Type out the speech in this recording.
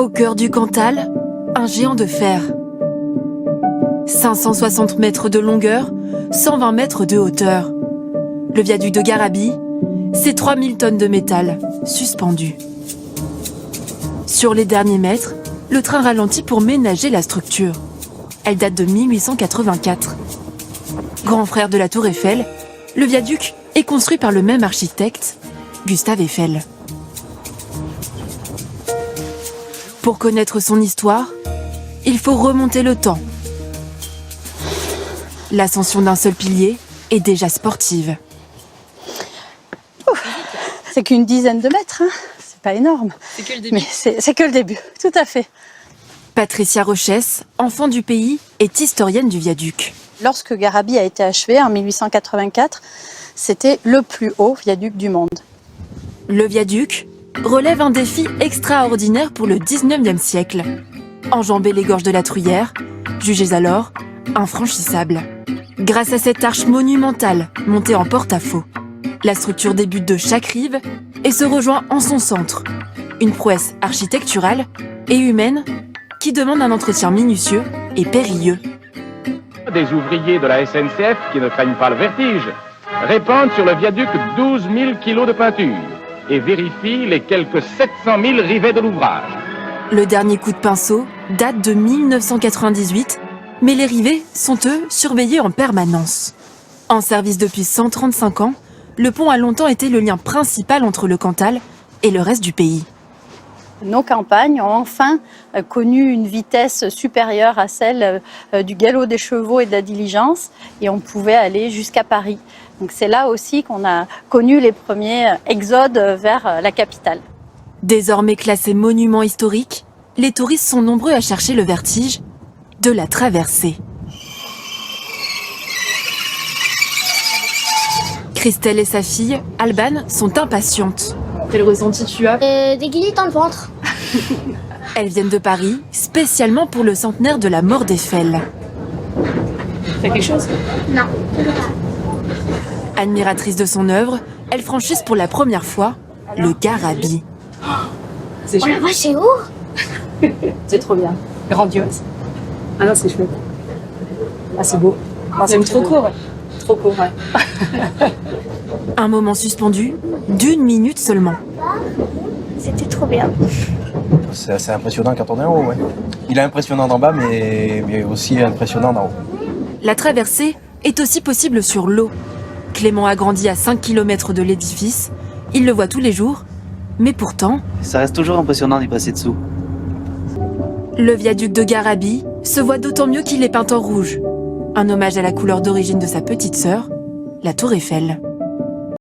Au cœur du Cantal, un géant de fer. 560 mètres de longueur, 120 mètres de hauteur. Le viaduc de Garabit, c'est 3000 tonnes de métal suspendues. Sur les derniers mètres, le train ralentit pour ménager la structure. Elle date de 1884. Grand frère de la Tour Eiffel, le viaduc est construit par le même architecte, Gustave Eiffel. Pour connaître son histoire, il faut remonter le temps. L'ascension d'un seul pilier est déjà sportive. C'est qu'une dizaine de mètres, hein. C'est pas énorme. C'est que le début. Mais c'est que le début, tout à fait. Patricia Rochès, enfant du pays, est historienne du viaduc. Lorsque Garabit a été achevé en 1884, c'était le plus haut viaduc du monde. Le viaduc relève un défi extraordinaire pour le 19e siècle. Enjamber les gorges de la Truyère, jugées alors infranchissables. Grâce à cette arche monumentale montée en porte-à-faux, la structure débute de chaque rive et se rejoint en son centre. Une prouesse architecturale et humaine qui demande un entretien minutieux et périlleux. Des ouvriers de la SNCF qui ne craignent pas le vertige répandent sur le viaduc 12 000 kilos de peinture et vérifient les quelques 700 000 rivets de l'ouvrage. Le dernier coup de pinceau date de 1998, mais les rivets sont, eux, surveillés en permanence. En service depuis 135 ans, le pont a longtemps été le lien principal entre le Cantal et le reste du pays. Nos campagnes ont enfin connu une vitesse supérieure à celle du galop des chevaux et de la diligence, et on pouvait aller jusqu'à Paris. Donc c'est là aussi qu'on a connu les premiers exodes vers la capitale. Désormais classé monument historique, les touristes sont nombreux à chercher le vertige de la traversée. Christelle et sa fille, Alban, sont impatientes. Quel ressenti tu as? Des guillis dans le ventre. Elles viennent de Paris, spécialement pour le centenaire de la mort d'Eiffel. T'as quelque chose? Non. Admiratrice de son œuvre, elles franchissent pour la première fois le Garabit. C'est Oh la chouette. vache, c'est haut. C'est trop bien. Grandiose. Ah non, c'est chouette. Ah, c'est beau. J'aime trop court. Trop court, ouais. Un moment suspendu d'1 minute seulement. C'était trop bien. C'est assez impressionnant quand on est en haut, ouais. Il est impressionnant d'en bas, mais aussi impressionnant d'en haut. La traversée est aussi possible sur l'eau. Clément a grandi à 5 km de l'édifice. Il le voit tous les jours. Mais pourtant, Ça reste toujours impressionnant d'y passer dessous. le viaduc de Garabit se voit d'autant mieux qu'il est peint en rouge. Un hommage à la couleur d'origine de sa petite sœur, la Tour Eiffel.